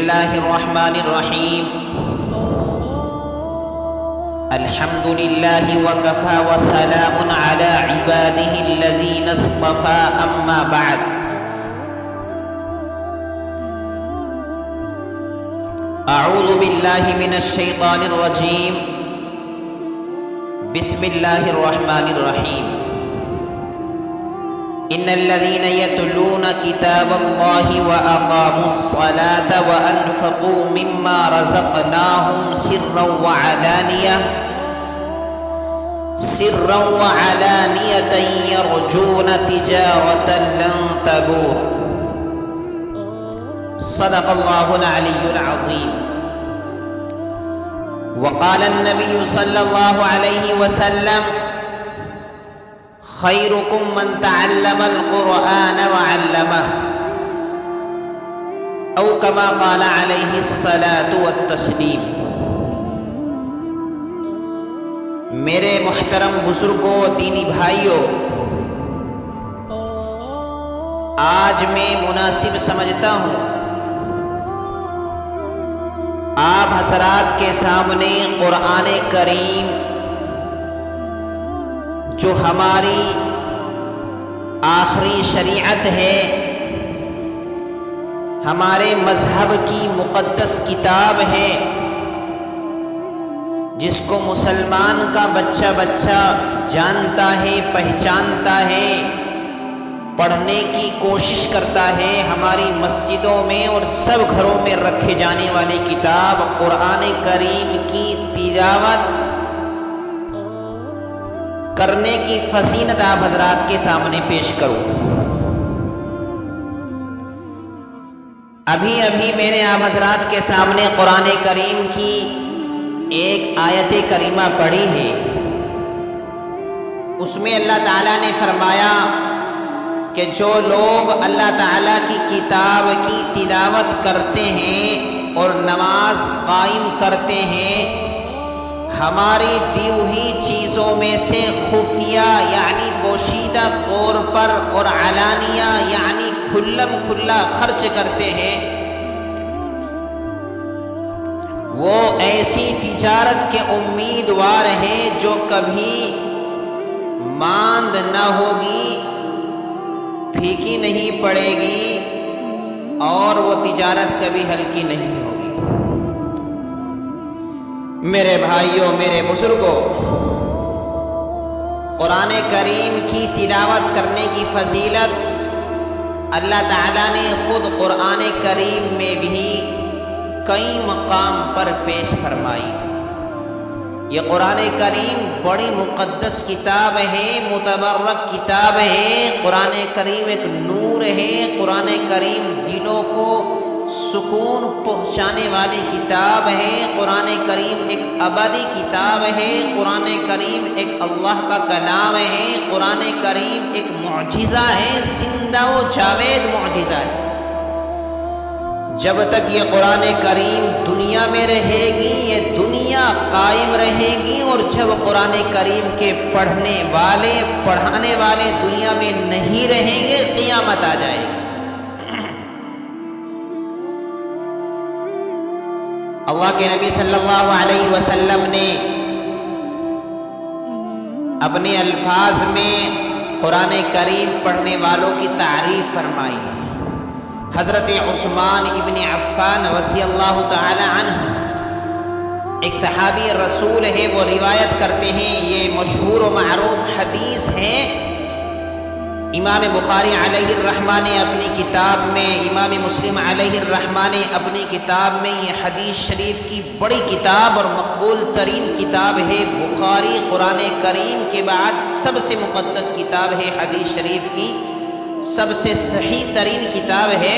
الله الرحمن الرحيم. الحمد لله وكفى وسلام على عباده الذين اصطفى. أما بعد، أعوذ بالله من الشيطان الرجيم. بسم الله الرحمن الرحيم. إن الذين يتلون كتاب الله وأقاموا الصلاة وأنفقوا مما رزقناهم سرا وعلانية يرجون تجارة لن تبور. صدق الله العلي العظيم. وقال النبي صلى الله عليه وسلم: خيركم من تعلم القرآن وعلمه، او كما قال عليه الصلاة والتسلیم. میرے محترم بزرگوں، دینی بھائیوں، آج میں مناسب سمجھتا ہوں آپ حضرات کے سامنے قرآن کریم جو ہماری آخری شریعت ہے، ہمارے مذہب کی مقدس کتاب ہے، جس کو مسلمان کا بچہ بچہ جانتا ہے، پہچانتا ہے، پڑھنے کی کوشش کرتا ہے. ہماری مسجدوں میں اور سب گھروں میں رکھے جانے والی کتاب قرآن کریم کی تلاوت کرنے کی فضیلت آپ حضرات کے سامنے پیش کروں. ابھی میرے آپ حضرات کے سامنے قرآن کریم کی ایک آیت کریمہ پڑھی ہے. اس میں اللہ تعالیٰ نے فرمایا کہ جو لوگ اللہ تعالیٰ کی کتاب کی تلاوت کرتے ہیں اور نماز قائم کرتے ہیں، ہماری دی ہوئی چیزوں میں سے خفیہ یعنی پوشیدہ طور پر اور علانیہ یعنی کھلم کھلا خرچ کرتے ہیں، وہ ایسی تجارت کے امیدوار ہیں جو کبھی ماند نہ ہوگی، پھیکی نہیں پڑے گی، اور وہ تجارت کبھی ہلکی نہیں ہوگی. میرے بھائیوں، میرے بزرگوں، قرآن کریم کی تلاوت کرنے کی فضیلت اللہ تعالیٰ نے خود قرآن کریم میں بھی کئی مقام پر پیش فرمائی. یہ قرآن کریم بڑی مقدس کتاب ہے، متبرک کتاب ہے. قرآن کریم ایک نور ہے. قرآن کریم دلوں کو سکون پہنچانے والی کتاب ہے. قرآن کریم ایک ابدی کتاب ہے. قرآن کریم ایک اللہ کا کلام ہے. قرآن کریم ایک معجزہ ہے، زندہ و جاوید معجزہ ہے. جب تک یہ قرآن کریم دنیا میں رہے گی، یہ دنیا قائم رہے گی، اور جب قرآن کریم کے پڑھنے والے پڑھانے والے دنیا میں نہیں رہیں گے، قیامت آ جائے گی. اللہ کے نبی صلی اللہ علیہ وسلم نے اپنے الفاظ میں قرآن کریم پڑھنے والوں کی تعریف فرمائی ہے. حضرت عثمان ابن عفان رضی اللہ تعالی عنہ ایک صحابی رسول ہے، وہ روایت کرتے ہیں، یہ مشہور و معروف حدیث ہے. امام بخاری علیہ الرحمہ نے اپنی کتاب میں، امام مسلم علیہ الرحمہ نے اپنی کتاب میں، یہ حدیث شریف کی بڑی کتاب اور مقبول ترین کتاب ہے. بخاری قرآن کریم کے بعد سب سے مقدس کتاب ہے، حدیث شریف کی سب سے صحیح ترین کتاب ہے.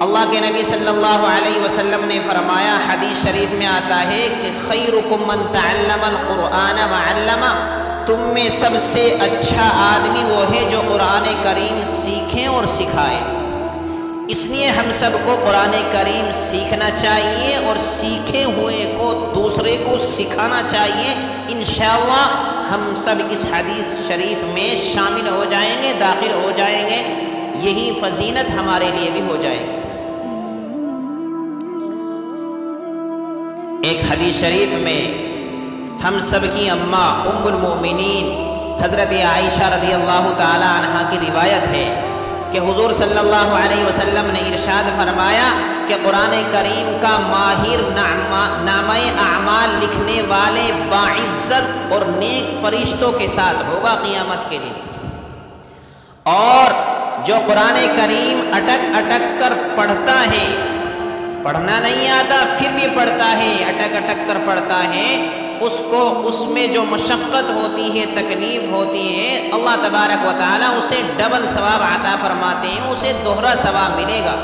اللہ کے نبی صلی اللہ علیہ وسلم نے فرمایا، حدیث شریف میں آتا ہے کہ خیرکم من تعلم القرآن وعلمہ، تم میں سب سے اچھا آدمی وہ ہے جو قرآن کریم سیکھیں اور سکھائے. اس لیے ہم سب کو قرآن کریم سیکھنا چاہیے اور سیکھے ہوئے کو دوسرے کو سکھانا چاہیے. انشاءاللہ ہم سب اس حدیث شریف میں شامل ہو جائیں گے، داخل ہو جائیں گے. یہی فضیلت ہمارے لیے بھی ہو جائے گی. ایک حدیث شریف میں ہم سب کی اماں ام المؤمنین حضرت عائشہ رضی اللہ تعالی عنہا کی روایت ہے کہ حضور صلی اللہ علیہ وسلم نے ارشاد فرمایا کہ قرآن کریم کا ماہر نامہ اعمال لکھنے والے باعزت اور نیک فرشتوں کے ساتھ ہوگا قیامت کے دن، اور جو قرآن کریم اٹک اٹک کر پڑھتا ہے، پڑھنا نہیں آتا پھر بھی پڑھتا ہے، اٹک اٹک کر پڑھتا ہے، اس کو اس میں جو مشقت ہوتی ہے، تکلیف ہوتی ہے، اللہ تبارک و تعالیٰ اسے ڈبل ثواب عطا فرماتے ہیں، اسے دوہرا ثواب ملے گا۔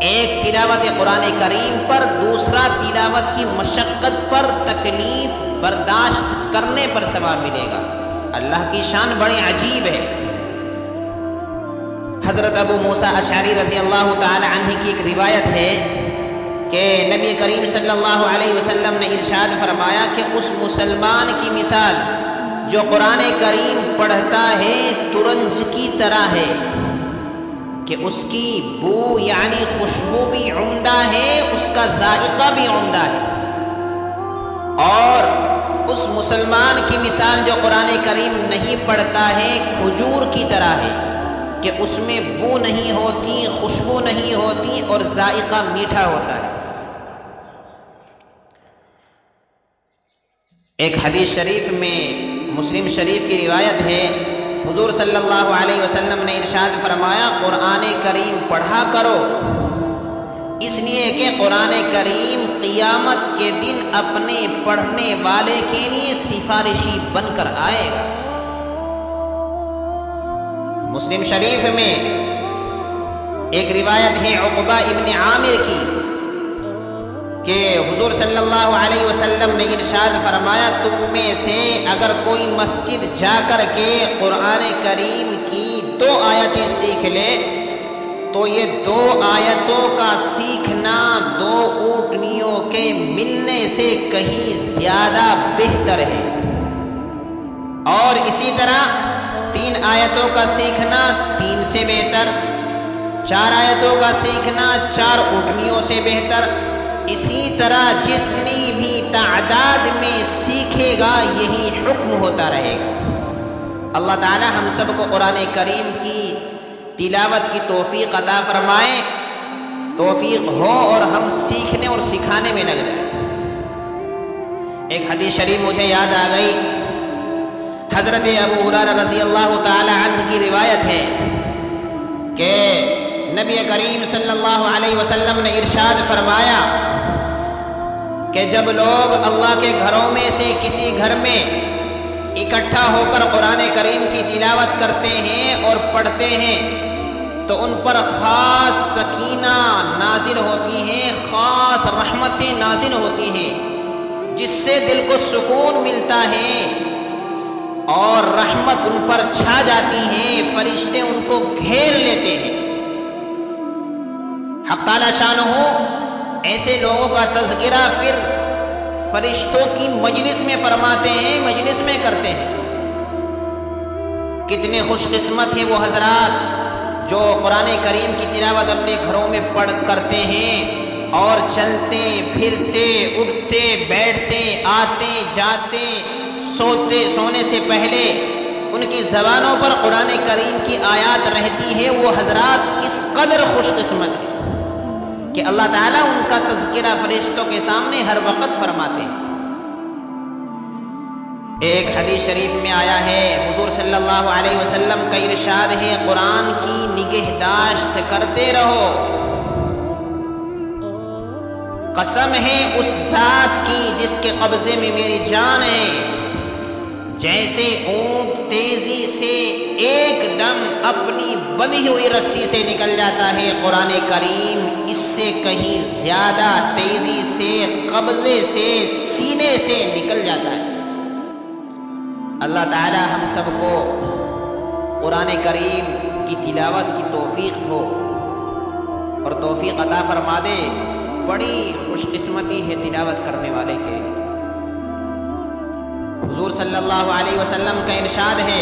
ایک تلاوت قرآن کریم پر، دوسرا تلاوت کی مشقت پر، تکلیف برداشت کرنے پر ثواب ملے گا۔ اللہ کی شان بڑی عجیب ہے۔ حضرت ابو موسیٰ اشعری رضی اللہ تعالی عنہ کی ایک روایت ہے کہ نبی کریم صلی اللہ علیہ وسلم نے ارشاد فرمایا کہ اس مسلمان کی مثال جو قرآن کریم پڑھتا ہے ترنج کی طرح ہے، کہ اس کی بو یعنی خوشبو بھی عمدہ ہے، اس کا ذائقہ بھی عمدہ ہے، اور اس مسلمان کی مثال جو قرآن کریم نہیں پڑھتا ہے کھجور کی طرح ہے، کہ اس میں بو نہیں ہوتی، خوشبو نہیں ہوتی، اور ذائقہ میٹھا ہوتا ہے۔ ایک حدیث شریف میں مسلم شریف کی روایت ہے، حضور صلی اللہ علیہ وسلم نے ارشاد فرمایا قرآن کریم پڑھا کرو، اس لیے کہ قرآن کریم قیامت کے دن اپنے پڑھنے والے کے لیے سفارشی بن کر آئے گا۔ مسلم شریف میں ایک روایت ہے عقبہ ابن عامر کی کہ حضور صلی اللہ علیہ وسلم نے ارشاد فرمایا تم میں سے اگر کوئی مسجد جا کر کے قرآن کریم کی 2 آیتیں سیکھ لے تو یہ 2 آیتوں کا سیکھنا 2 اونٹنیوں کے ملنے سے کہیں زیادہ بہتر ہے، اور اسی طرح 3 آیتوں کا سیکھنا 3 سے بہتر، 4 آیتوں کا سیکھنا 4 اونٹنیوں سے بہتر، اسی طرح جتنی بھی تعداد میں سیکھے گا یہی حکم ہوتا رہے گا۔ اللہ تعالی ہم سب کو قرآن کریم کی تلاوت کی توفیق عطا فرمائے، توفیق ہو اور ہم سیکھنے اور سکھانے میں لگ جائیں۔ ایک حدیث شریف مجھے یاد آ گئی، حضرت ابو ہریرہ رضی اللہ تعالی عنہ کی روایت ہے کہ نبی کریم صلی اللہ علیہ وسلم نے ارشاد فرمایا کہ جب لوگ اللہ کے گھروں میں سے کسی گھر میں اکٹھا ہو کر قرآن کریم کی تلاوت کرتے ہیں اور پڑھتے ہیں تو ان پر خاص سکینہ نازل ہوتی ہے، خاص رحمتیں نازل ہوتی ہیں، جس سے دل کو سکون ملتا ہے اور رحمت ان پر چھا جاتی ہے، فرشتے ان کو گھیر لیتے ہیں۔ حق تعالی شانہ ایسے لوگوں کا تذکرہ پھر فرشتوں کی مجلس میں فرماتے ہیں، مجلس میں کرتے ہیں۔ کتنے خوش قسمت ہیں وہ حضرات جو قرآن کریم کی تلاوت اپنے گھروں میں پڑھ کرتے ہیں اور چلتے پھرتے اٹھتے بیٹھتے آتے جاتے سونے سے پہلے ان کی زبانوں پر قرآن کریم کی آیات رہتی ہے۔ وہ حضرات اس قدر خوش قسمت ہیں کہ اللہ تعالیٰ ان کا تذکرہ فرشتوں کے سامنے ہر وقت فرماتے ہیں۔ ایک حدیث شریف میں آیا ہے حضور صلی اللہ علیہ وسلم کا ارشاد ہے قرآن کی نگہداشت کرتے رہو، قسم ہے اس ذات کی جس کے قبضے میں میری جان ہے، جیسے اونٹ تیزی سے ایک دم اپنی بندھی ہوئی رسی سے نکل جاتا ہے، قرآن کریم اس سے کہیں زیادہ تیزی سے قبضے سے سینے سے نکل جاتا ہے۔ اللہ تعالی ہم سب کو قرآن کریم کی تلاوت کی توفیق ہو اور توفیق عطا فرما دے۔ بڑی خوش قسمتی ہے تلاوت کرنے والے کے لیے۔ حضور صلی اللہ علیہ وسلم کا ارشاد ہے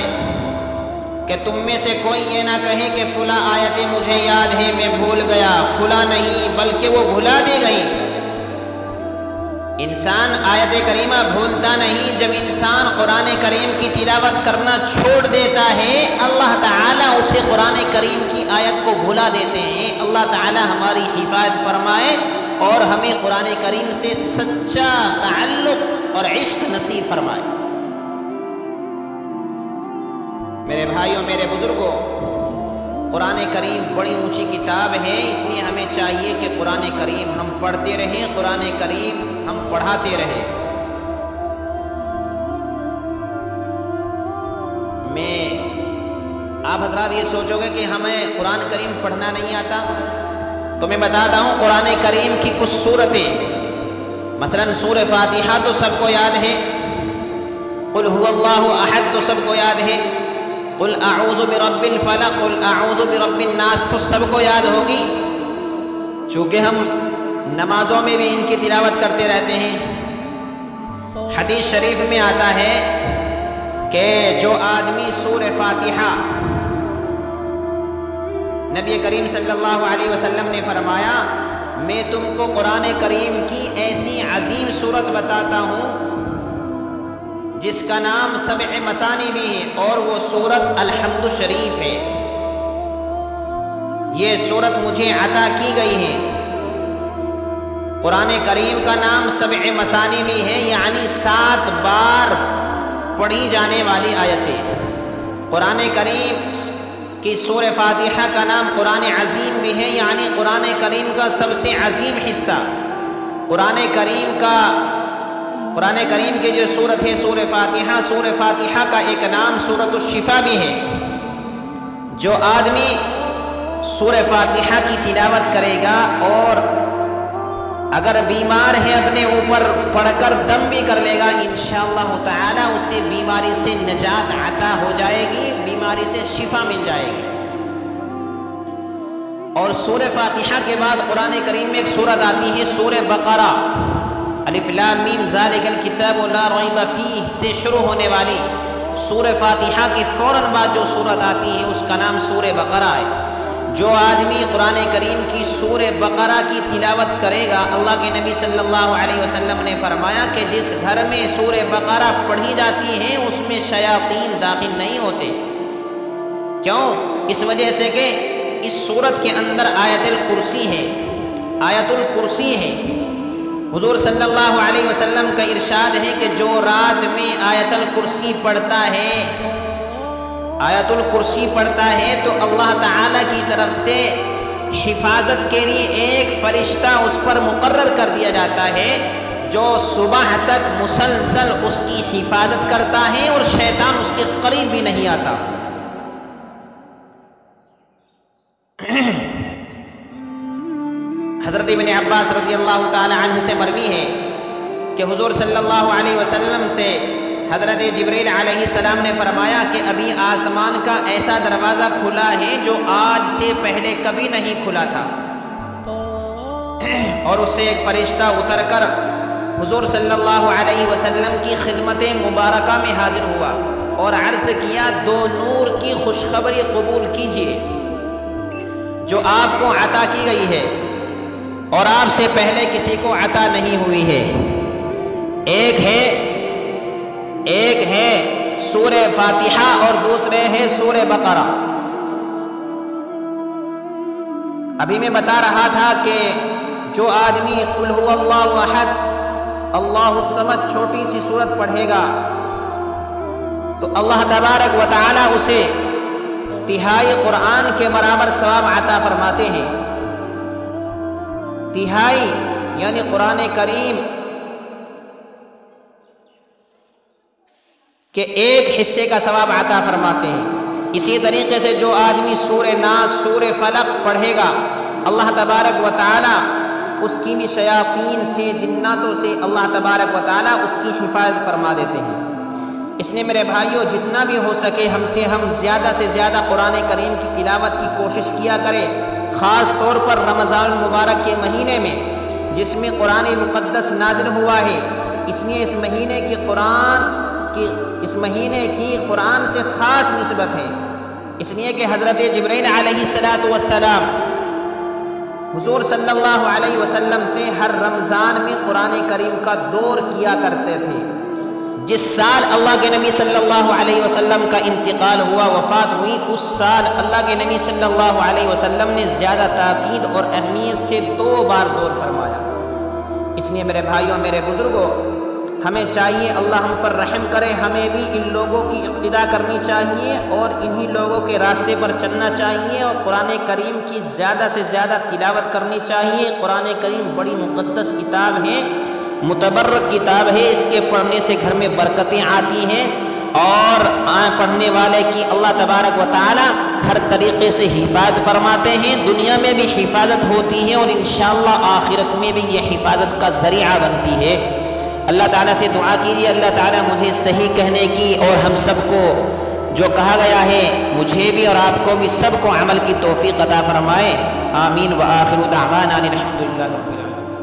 کہ تم میں سے کوئی یہ نہ کہے کہ فلاں آیتیں مجھے یاد ہے میں بھول گیا، فلاں نہیں بلکہ وہ بھلا دی گئی۔ انسان آیت کریمہ بھولتا نہیں، جب انسان قرآن کریم کی تلاوت کرنا چھوڑ دیتا ہے اللہ تعالیٰ اسے قرآن کریم کی آیت کو بھلا دیتے ہیں۔ اللہ تعالیٰ ہماری حفاظت فرمائے اور ہمیں قرآن کریم سے سچا تعلق اور عشق نصیب فرمائے۔ میرے بھائیوں، میرے بزرگوں، قرآن کریم بڑی اونچی کتاب ہے، اس لیے ہمیں چاہیے کہ قرآن کریم ہم پڑھتے رہیں، قرآن کریم ہم پڑھاتے رہیں۔ آپ حضرات یہ سوچو گے کہ ہمیں قرآن کریم پڑھنا نہیں آتا، تو میں بتاتا ہوں قرآن کریم کی کچھ سورتیں، مثلا سورہ فاتحہ تو سب کو یاد ہے، قل هو اللہ احد تو سب کو یاد ہے، قل اعوذ برب الفلق، قل اعوذ برب الناس تو سب کو یاد ہوگی، چونکہ ہم نمازوں میں بھی ان کی تلاوت کرتے رہتے ہیں۔ حدیث شریف میں آتا ہے کہ جو آدمی سورہ فاتحہ، نبی کریم صلی اللہ علیہ وسلم نے فرمایا میں تم کو قرآن کریم کی ایسی عظیم سورت بتاتا ہوں جس کا نام سبع مثانی بھی ہے، اور وہ سورت الحمد شریف ہے۔ یہ سورت مجھے عطا کی گئی ہے۔ قرآن کریم کا نام سبع مثانی بھی ہے، یعنی 7 بار پڑھی جانے والی آیتیں۔ قرآن کریم کی سورہ فاتحہ کا نام قرآن عظیم بھی ہے، یعنی قرآن کریم کا سب سے عظیم حصہ۔ قرآن کریم کی جو سورت ہے سورہ فاتحہ کا ایک نام سورۃ الشفا بھی ہے۔ جو آدمی سورہ فاتحہ کی تلاوت کرے گا اور اگر بیمار ہے اپنے اوپر پڑھ کر دم بھی کر لے گا، انشاءاللہ تعالی اسے بیماری سے نجات عطا ہو جائے گی، بیماری سے شفا مل جائے گی۔ اور سورہ فاتحہ کے بعد قرآن کریم میں ایک سورت آتی ہے سورہ بقرہ، الف لام میم ذالک الکتاب لا ریب فیہ سے شروع ہونے والی سورہ فاتحہ کے فوراً بعد جو سورت آتی ہے اس کا نام سورہ بقرہ ہے۔ جو آدمی قرآن کریم کی سورہ بقرہ کی تلاوت کرے گا، اللہ کے نبی صلی اللہ علیہ وسلم نے فرمایا کہ جس گھر میں سورہ بقرہ پڑھی جاتی ہے اس میں شیاطین داخل نہیں ہوتے۔ کیوں؟ اس وجہ سے کہ اس سورت کے اندر آیت الکرسی ہے، آیت الکرسی ہے۔ حضور صلی اللہ علیہ وسلم کا ارشاد ہے کہ جو رات میں آیت الکرسی پڑھتا ہے تو اللہ تعالی کی طرف سے حفاظت کے لیے ایک فرشتہ اس پر مقرر کر دیا جاتا ہے جو صبح تک مسلسل اس کی حفاظت کرتا ہے اور شیطان اس کے قریب بھی نہیں آتا۔ حضرت ابن عباس رضی اللہ تعالی عنہ سے مروی ہے کہ حضور صلی اللہ علیہ وسلم سے حضرت جبریل علیہ السلام نے فرمایا کہ ابھی آسمان کا ایسا دروازہ کھلا ہے جو آج سے پہلے کبھی نہیں کھلا تھا، اور اس سے ایک فرشتہ اتر کر حضور صلی اللہ علیہ وسلم کی خدمت مبارکہ میں حاضر ہوا اور عرض کیا 2 نور کی خوشخبری قبول کیجئے جو آپ کو عطا کی گئی ہے اور آپ سے پہلے کسی کو عطا نہیں ہوئی ہے۔ ایک ہے سورہ فاتحہ اور دوسرے ہے سورہ بقرہ۔ ابھی میں بتا رہا تھا کہ جو آدمی قل هو اللہ احد اللہ الصمد چھوٹی سی سورت پڑھے گا تو اللہ تبارک و تعالی اسے تہائی قرآن کے برابر ثواب عطا فرماتے ہیں۔ تہائی یعنی قرآن کریم کہ ایک حصے کا ثواب عطا فرماتے ہیں۔ اسی طریقے سے جو آدمی سورہ ناس سورہ فلق پڑھے گا اللہ تبارک و تعالی اس کی بھی شیاطین سے جناتوں سے اللہ تبارک و تعالی اس کی حفاظت فرما دیتے ہیں۔ اس لیے میرے بھائیوں جتنا بھی ہو سکے ہم زیادہ سے زیادہ قرآن کریم کی تلاوت کی کوشش کیا کریں، خاص طور پر رمضان المبارک کے مہینے میں جس میں قرآن مقدس نازل ہوا ہے۔ اس لیے اس مہینے کی قرآن سے خاص نسبت ہے، اس لیے کہ حضرت جبرائیل علیہ السلام حضور صلی اللہ علیہ وسلم سے ہر رمضان میں قرآن کریم کا دور کیا کرتے تھے۔ جس سال اللہ کے نبی صلی اللہ علیہ وسلم کا انتقال ہوا، وفات ہوئی، اس سال اللہ کے نبی صلی اللہ علیہ وسلم نے زیادہ تاکید اور اہمیت سے 2 بار دور فرمایا۔ اس لیے میرے بھائیوں، میرے بزرگوں، ہمیں چاہیے اللہ ہم پر رحم کرے، ہمیں بھی ان لوگوں کی اقتدا کرنی چاہیے اور انہی لوگوں کے راستے پر چلنا چاہیے اور قرآن کریم کی زیادہ سے زیادہ تلاوت کرنی چاہیے۔ قرآن کریم بڑی مقدس کتاب ہے، متبرک کتاب ہے، اس کے پڑھنے سے گھر میں برکتیں آتی ہیں اور پڑھنے والے کی اللہ تبارک و تعالی ہر طریقے سے حفاظت فرماتے ہیں، دنیا میں بھی حفاظت ہوتی ہے اور انشاءاللہ آخرت میں بھی یہ حفاظت کا ذریعہ بنتی ہے۔ اللہ تعالیٰ سے دعا کیجیے اللہ تعالیٰ مجھے صحیح کہنے کی اور ہم سب کو جو کہا گیا ہے مجھے بھی اور آپ کو بھی سب کو عمل کی توفیق عطا فرمائے۔ آمین۔ وآخر دعوانا الحمدللہ رب العالمین۔